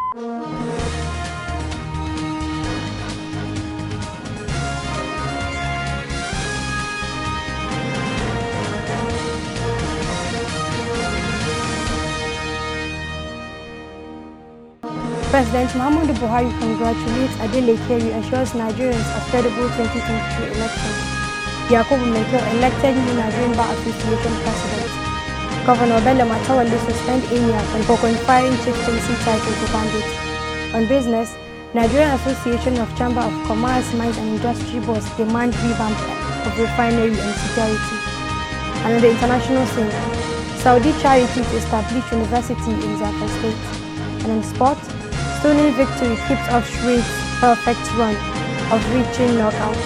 President Muhammadu Buhari congratulates Adeleke and assures Nigerians of credible 2022 elections. Yakubu Mekyo elected new Nigerian Bar Association president. Governor Bello Matawalle suspend EMIA for conferring chieftaincy title to bandits. On business, Nigerian Association of Chamber of Commerce, Mines and Industry Boards demand revamp of refinery and security. And on the international scene, Saudi charity to establish university in Zafar State. And in sport, Stolen victory keeps off Shreve's perfect run of reaching knockout.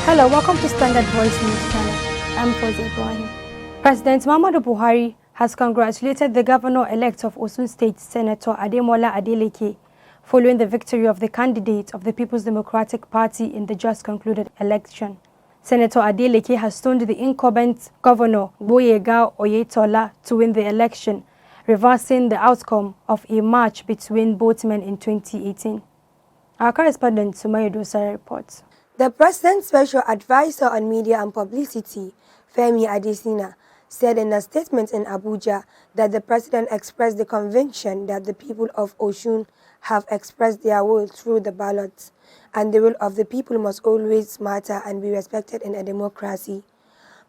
Hello, welcome to Standard Voice News Channel. I'm Fauzi Ibrahim. President Muhammadu Buhari has congratulated the governor-elect of Osun State, Senator Ademola Adeleke, following the victory of the candidate of the People's Democratic Party in the just concluded election. Senator Adeleke has stoned the incumbent governor, Gboyega Oyetola, to win the election, reversing the outcome of a match between both men in 2018. Our correspondent, Sumaya Dosara, reports. The President's Special Advisor on Media and Publicity, Femi Adesina, said in a statement in Abuja that the President expressed the conviction that the people of Osun have expressed their will through the ballots, and the will of the people must always matter and be respected in a democracy.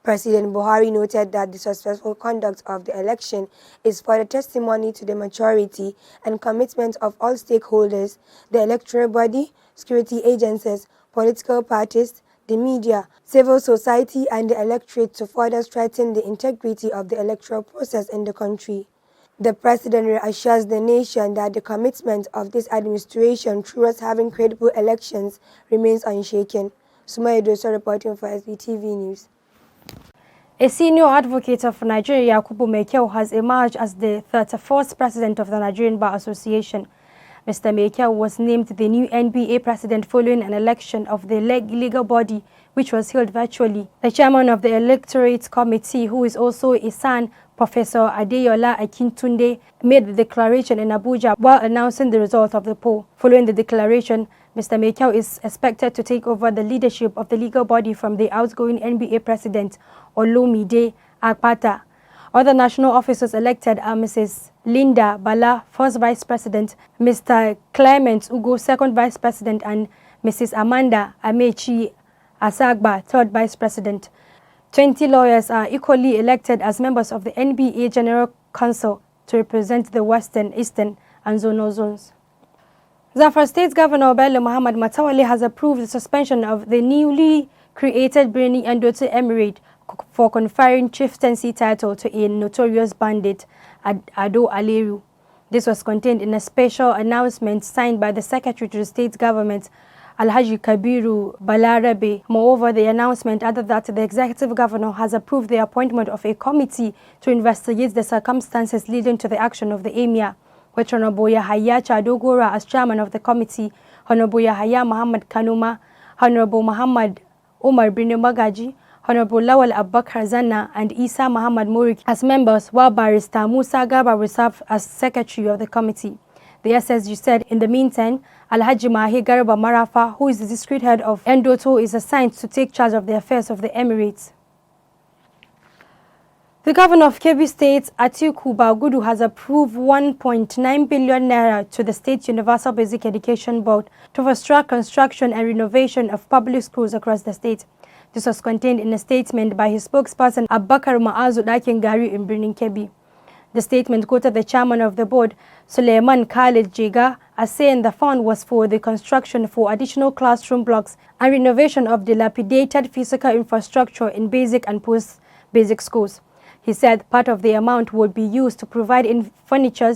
President Buhari noted that the successful conduct of the election is further testimony to the maturity and commitment of all stakeholders, the electoral body, security agencies, political parties, the media, civil society and the electorate to further strengthen the integrity of the electoral process in the country. The President reassures the nation that the commitment of this administration towards having credible elections remains unshaken. Sumaya Dosa reporting for Svtv News. A senior advocate of Nigeria, Yakubu Mekyo, has emerged as the 34th president of the Nigerian Bar Association. Mr. Mekyo was named the new NBA president following an election of the legal body, which was held virtually. The chairman of the electorate committee, who is also a son, Professor Adeyola Akintunde, made the declaration in Abuja while announcing the result of the poll. Following the declaration, Mr. Mekyo is expected to take over the leadership of the legal body from the outgoing NBA president, Olumide Akpata. Other national officers elected are Mrs. Linda Bala, first vice president, Mr. Clement Ugo, second vice president, and Mrs. Amanda Amechi Asagba, third vice president. 20 lawyers are equally elected as members of the NBA General Council to represent the Western, Eastern, and Zonal zones. Zafar State Governor Bello Muhammad Matawalle has approved the suspension of the newly created Birni Endoto Emirate for conferring chieftaincy title to a notorious bandit, Ado Aleru. This was contained in a special announcement signed by the Secretary to the State Government, Alhaji Kabiru Balarabe. Moreover, the announcement added that the Executive Governor has approved the appointment of a committee to investigate the circumstances leading to the action of the Emir, with Honorable Yahaya Chadogora as chairman of the committee, Honorable Yahaya Muhammad Kanuma, Honorable Muhammad Umar bin Magaji, Honorable Lawal Abubakar Zanna, and Isa Muhammad Murik as members, while Barrister Musa Garba will serve as secretary of the committee. The SSG said in the meantime, Alhaji Mahi Garba Marafa, who is the district head of Endoto, is assigned to take charge of the affairs of the Emirates. The governor of Kebbi State, Atiku Bagudu, has approved 1.9 billion naira to the State Universal Basic Education Board to foster construction and renovation of public schools across the state. This was contained in a statement by his spokesperson, Abubakar Ma'azu Dakin Gari in Birnin Kebbi. The statement quoted the chairman of the board, Suleiman Khalid Jega, as saying the fund was for the construction for additional classroom blocks and renovation of dilapidated physical infrastructure in basic and post-basic schools. He said part of the amount would be used to provide furniture,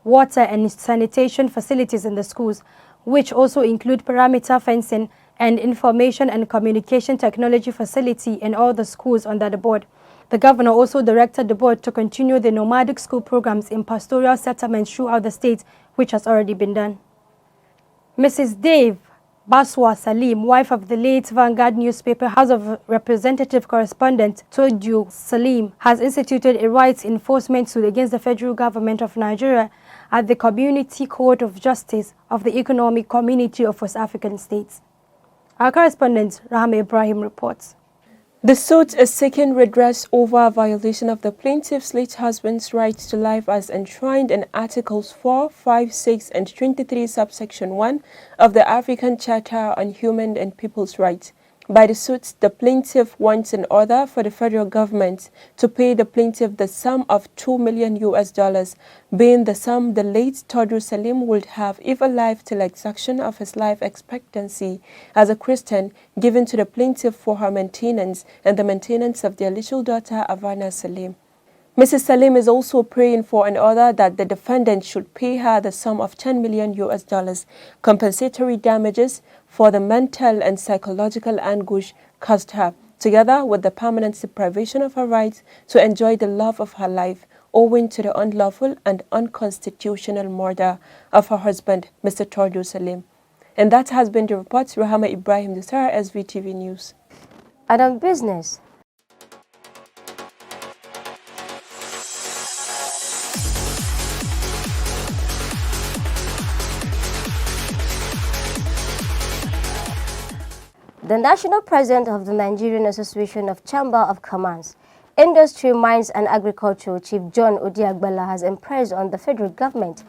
water and sanitation facilities in the schools, which also include perimeter fencing and information and communication technology facility in all the schools under the board. The governor also directed the board to continue the nomadic school programs in pastoral settlements throughout the state, which has already been done. Mrs. Dave Baswa Salim, wife of the late Vanguard newspaper House of Representative correspondent Toju Salim, has instituted a rights enforcement suit against the federal government of Nigeria at the Community Court of Justice of the Economic Community of West African States. Our correspondent Rahama Ibrahim reports. The suit is seeking redress over a violation of the plaintiff's late husband's right to life as enshrined in Articles 4, 5, 6, and 23, subsection 1 of the African Charter on Human and People's Rights. By the suit, the plaintiff wants an order for the federal government to pay the plaintiff the sum of $2 million, being the sum the late Toju Salim would have if alive till exhaustion of his life expectancy as a Christian, given to the plaintiff for her maintenance and the maintenance of their little daughter Avana Salim. Mrs. Salim is also praying for an order that the defendant should pay her the sum of $10 million compensatory damages for the mental and psychological anguish caused her, together with the permanent deprivation of her right to enjoy the love of her life, owing to the unlawful and unconstitutional murder of her husband, Mr. Toju Salim. And that has been the report. Rahama Ibrahim, the Star SVTV News. Adam Business. The National President of the Nigerian Association of Chamber of Commerce, Industry, Mines and Agriculture, Chief John Odiagbala, has impressed on the federal government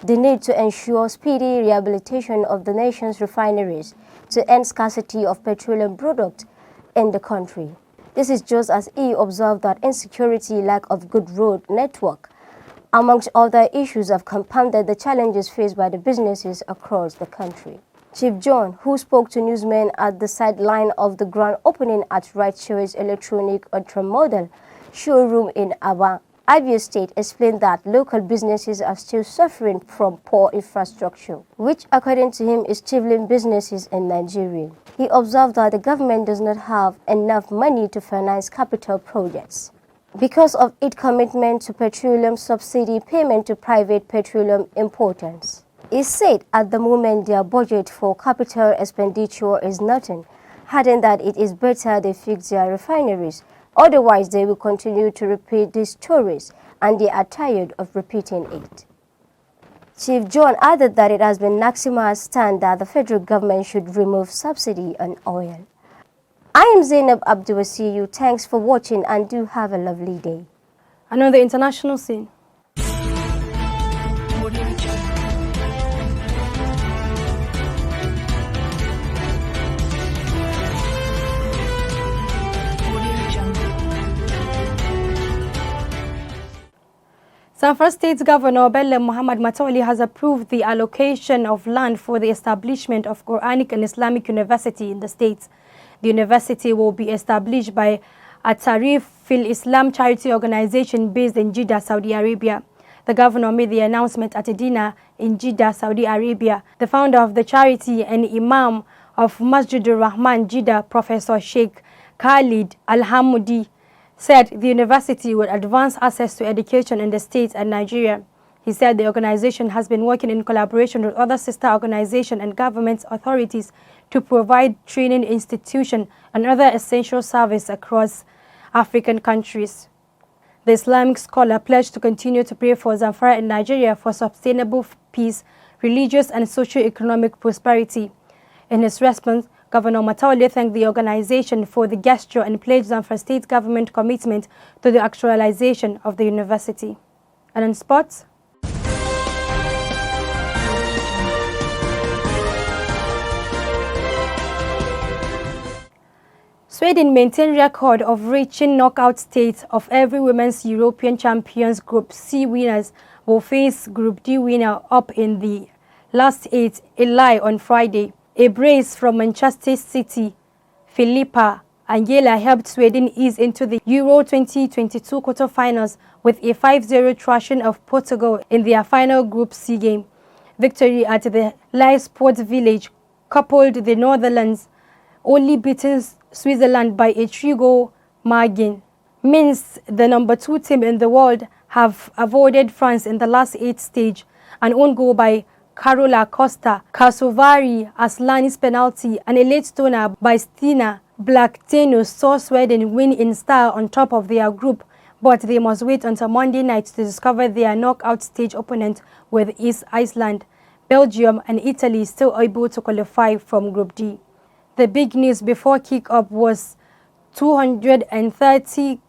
the need to ensure speedy rehabilitation of the nation's refineries to end scarcity of petroleum products in the country. This is just as he observed that insecurity, lack of good road network, amongst other issues, have compounded the challenges faced by the businesses across the country. Chief John, who spoke to newsmen at the sideline of the grand opening at Right Choice Electronic Ultramodel showroom in Aba, Abia State, explained that local businesses are still suffering from poor infrastructure, which according to him is stifling businesses in Nigeria. He observed that the government does not have enough money to finance capital projects because of its commitment to petroleum subsidy payment to private petroleum importers. He said at the moment their budget for capital expenditure is nothing, adding that it is better they fix their refineries, otherwise they will continue to repeat these stories and they are tired of repeating it. Chief John added that it has been Naxima's stand that the federal government should remove subsidy on oil. I am Zainab Abdulwasiyu. Thanks for watching and do have a lovely day. And on the international scene. Zamfara State Governor Bello Muhammad Matawali has approved the allocation of land for the establishment of Quranic and Islamic University in the state. The university will be established by a Tarif Fil Islam charity organization based in Jeddah, Saudi Arabia. The governor made the announcement at a dinner in Jeddah, Saudi Arabia. The founder of the charity and Imam of Masjidur Rahman Jeddah, Professor Sheikh Khalid Al-Hamudi, said the university would advance access to education in the state and Nigeria. He said the organization has been working in collaboration with other sister organizations and government authorities to provide training institutions and other essential services across African countries. The Islamic scholar pledged to continue to pray for Zamfara and Nigeria for sustainable peace, religious and socio-economic prosperity. In his response, Governor Matawali thanked the organization for the gesture and pledged Zamfara State government commitment to the actualization of the university. And on sports, Sweden maintained record of reaching knockout stage of every Women's European Champions Group C winners will face Group D winner up in the last 8 in Lille on Friday. A brace from Manchester City, Filippa Angela helped Sweden ease into the Euro 2022 quarterfinals with a 5-0 thrashing of Portugal in their final Group C game. Victory at the Lille Sports Village coupled the Netherlands only beating Switzerland by a 3-goal margin means the number 2 team in the world have avoided France in the last 8 stage, an own goal by Carola Costa, Kasovari Aslani's penalty, and a late stoner by Stina Blackteno saw Sweden win in style on top of their group, but they must wait until Monday night to discover their knockout stage opponent with East Iceland. Belgium and Italy still able to qualify from Group D. The big news before kick-off was 230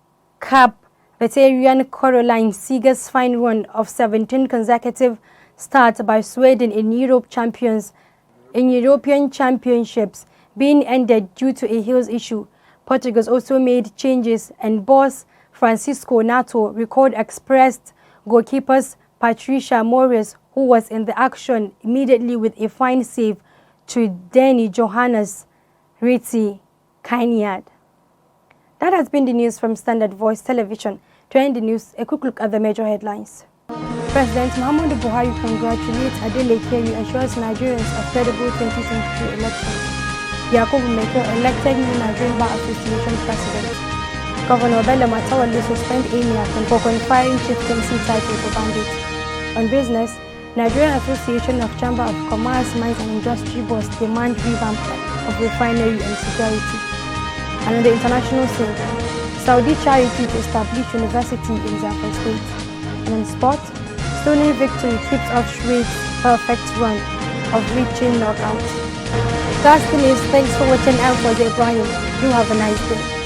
cap veteran Caroline Seeger's fine run of 17 consecutive starts by Sweden in European Championships being ended due to a heels issue. Portugal also made changes, and boss Francisco Nato record expressed goalkeepers Patricia Morris, who was in the action immediately with a fine save, to Danny Johannes Riti Kanyad. That has been the news from Standard Voice Television. To end the news, a quick look at the major headlines. President Muhammadu Buhari congratulates Adeleke and assures Nigerians of credible 2023 elections. Yakubu Meko elected new Nigerian Bar Association president. Governor Bello Matawalle suspend EMIAC for conferring chieftaincy title to bandits. On business, Nigerian Association of Chamber of Commerce, Mines and Industry Boards demand revamp of refinery and security. And on the international scene, Saudi charity to establish university in Zafar State. And in sport, Stony Victory keeps up Shreve's perfect run of reaching knockouts. Last thing is, thanks for watching. I'm Ibrahim. You have a nice day.